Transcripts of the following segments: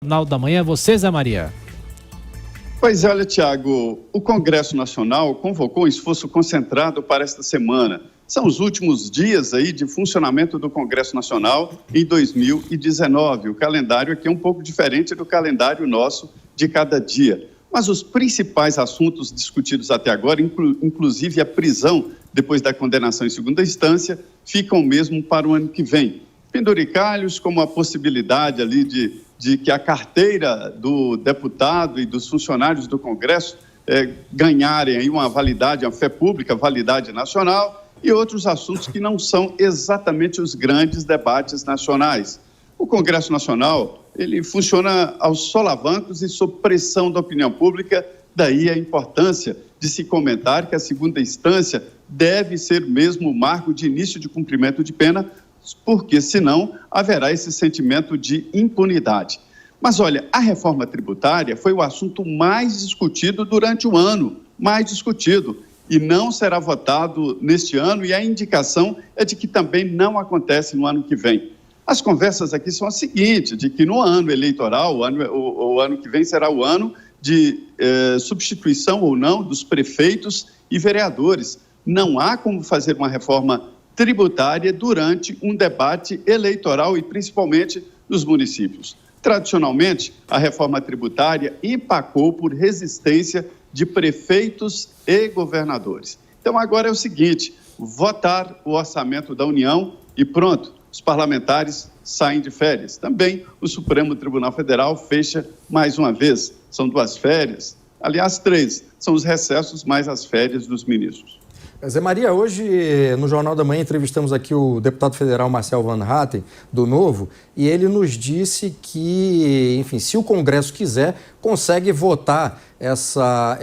Jornal da Manhã, você, Zé Maria. Pois é, olha, Tiago, o Congresso Nacional convocou um esforço concentrado para esta semana. São os últimos dias aí de funcionamento do Congresso Nacional em 2019. O calendário aqui é um pouco diferente do calendário nosso de cada dia. Mas os principais assuntos discutidos até agora, inclusive a prisão depois da condenação em segunda instância, ficam mesmo para o ano que vem. Penduricalhos como a possibilidade ali de que a carteira do deputado e dos funcionários do Congresso ganharem aí uma validade, uma fé pública, validade nacional, e outros assuntos que não são exatamente os grandes debates nacionais. O Congresso Nacional, ele funciona aos solavancos e sob pressão da opinião pública, daí a importância de se comentar que a segunda instância deve ser mesmo o marco de início de cumprimento de pena, porque senão haverá esse sentimento de impunidade. Mas olha, a reforma tributária foi o assunto mais discutido durante o ano, mais discutido, e não será votado neste ano, e a indicação é de que também não acontece no ano que vem. As conversas aqui são as seguintes, de que no ano eleitoral, o ano que vem será o ano de substituição ou não dos prefeitos e vereadores. Não há como fazer uma reforma tributária durante um debate eleitoral e principalmente nos municípios. Tradicionalmente, a reforma tributária empacou por resistência de prefeitos e governadores. Então, agora é o seguinte, votar o orçamento da União e pronto, os parlamentares saem de férias. Também o Supremo Tribunal Federal fecha mais uma vez. São 2 férias, aliás 3, são os recessos mais as férias dos ministros. Zé Maria, hoje no Jornal da Manhã entrevistamos aqui o deputado federal Marcel Van Hatten, do Novo, e ele nos disse que, enfim, se o Congresso quiser, consegue votar essa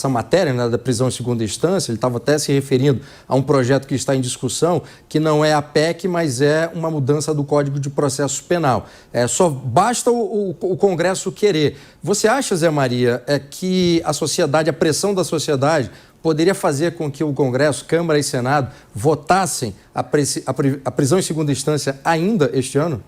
matéria, né, da prisão em segunda instância. Ele estava até se referindo a um projeto que está em discussão, que não é a PEC, mas é uma mudança do Código de Processo Penal. Só basta o Congresso querer. Você acha, Zé Maria, que a pressão da sociedade poderia fazer com que o Congresso, Câmara e Senado votassem a prisão em segunda instância ainda este ano?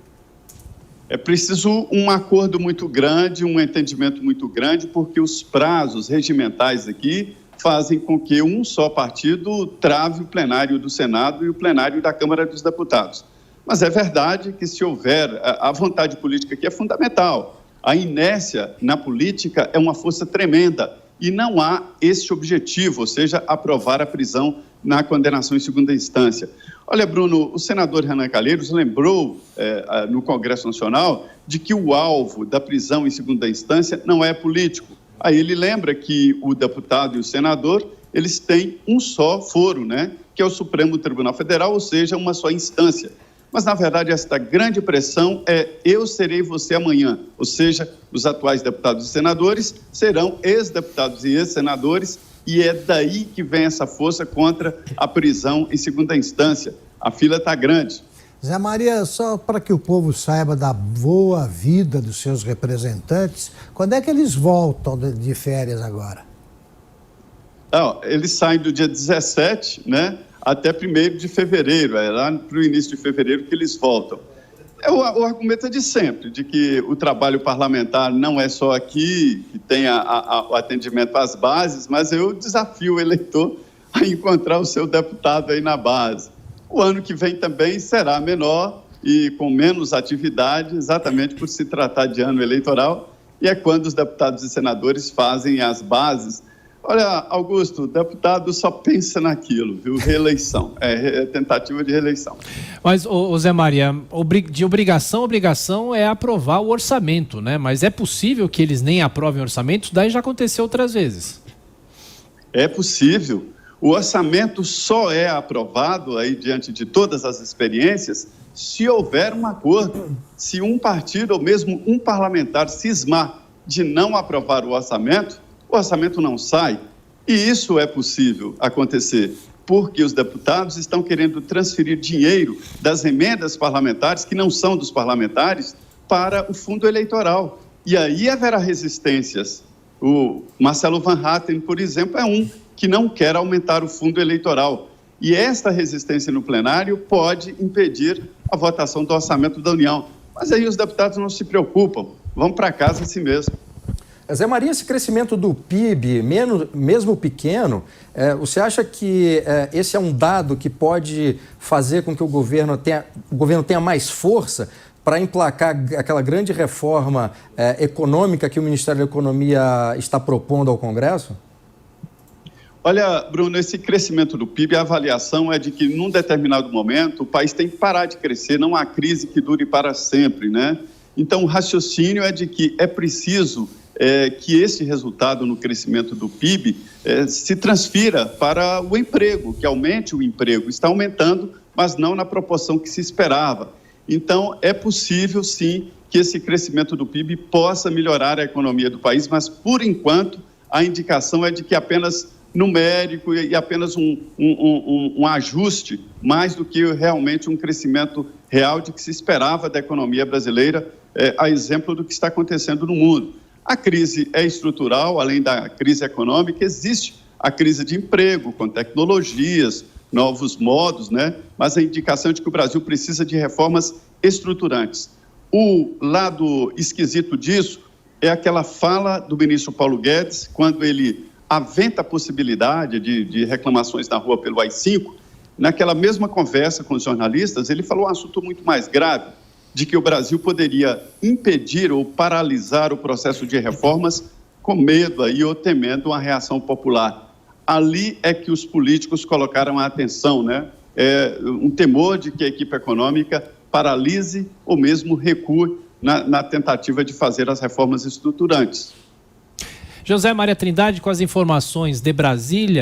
É preciso um acordo muito grande, um entendimento muito grande, porque os prazos regimentais aqui fazem com que um só partido trave o plenário do Senado e o plenário da Câmara dos Deputados. Mas é verdade que se houver, a vontade política aqui é fundamental. A inércia na política é uma força tremenda. E não há esse objetivo, ou seja, aprovar a prisão na condenação em segunda instância. Olha, Bruno, o senador Renan Calheiros lembrou no Congresso Nacional de que o alvo da prisão em segunda instância não é político. Aí ele lembra que o deputado e o senador, eles têm um só foro, né? Que é o Supremo Tribunal Federal, ou seja, uma só instância. Mas, na verdade, esta grande pressão é eu serei você amanhã, ou seja, os atuais deputados e senadores serão ex-deputados e ex-senadores, e é daí que vem essa força contra a prisão em segunda instância. A fila está grande. Zé Maria, só para que o povo saiba da boa vida dos seus representantes, quando é que eles voltam de férias agora? Não, eles saem do dia 17, né? Até 1º de fevereiro, é lá para o início de fevereiro que eles voltam. O argumento é de sempre, de que o trabalho parlamentar não é só aqui, que tem o atendimento às bases, mas eu desafio o eleitor a encontrar o seu deputado aí na base. O ano que vem também será menor e com menos atividade, exatamente por se tratar de ano eleitoral, e é quando os deputados e senadores fazem as bases. Olha, Augusto, o deputado só pensa naquilo, viu? Reeleição, tentativa de reeleição. Mas, Zé Maria, de obrigação é aprovar o orçamento, né? Mas é possível que eles nem aprovem o orçamento? Isso daí já aconteceu outras vezes. É possível. O orçamento só é aprovado, aí diante de todas as experiências, se houver um acordo. Se um partido ou mesmo um parlamentar cismar de não aprovar o orçamento não sai. E isso é possível acontecer, porque os deputados estão querendo transferir dinheiro das emendas parlamentares, que não são dos parlamentares, para o fundo eleitoral. E aí haverá resistências. O Marcelo Van Hatten, por exemplo, é um que não quer aumentar o fundo eleitoral. E esta resistência no plenário pode impedir a votação do orçamento da União. Mas aí os deputados não se preocupam, vão para casa assim mesmo. Zé Maria, esse crescimento do PIB, mesmo pequeno, você acha que esse é um dado que pode fazer com que o governo tenha mais força para emplacar aquela grande reforma econômica que o Ministério da Economia está propondo ao Congresso? Olha, Bruno, esse crescimento do PIB, a avaliação é de que, num determinado momento, o país tem que parar de crescer, não há crise que dure para sempre, né? Então, o raciocínio é de que é preciso que esse resultado no crescimento do PIB se transfira para o emprego, que aumente o emprego. Está aumentando, mas não na proporção que se esperava. Então, é possível, sim, que esse crescimento do PIB possa melhorar a economia do país, mas, por enquanto, a indicação é de que apenas numérico e apenas um ajuste, mais do que realmente um crescimento real de que se esperava da economia brasileira, a exemplo do que está acontecendo no mundo. A crise é estrutural, além da crise econômica, existe a crise de emprego, com tecnologias, novos modos, né? Mas a indicação é de que o Brasil precisa de reformas estruturantes. O lado esquisito disso é aquela fala do ministro Paulo Guedes, quando ele aventa a possibilidade de reclamações na rua pelo AI-5, naquela mesma conversa com os jornalistas, ele falou um assunto muito mais grave, de que o Brasil poderia impedir ou paralisar o processo de reformas com medo aí, ou temendo uma reação popular. Ali é que os políticos colocaram a atenção, né? Um temor de que a equipe econômica paralise ou mesmo recue na tentativa de fazer as reformas estruturantes. José Maria Trindade com as informações de Brasília.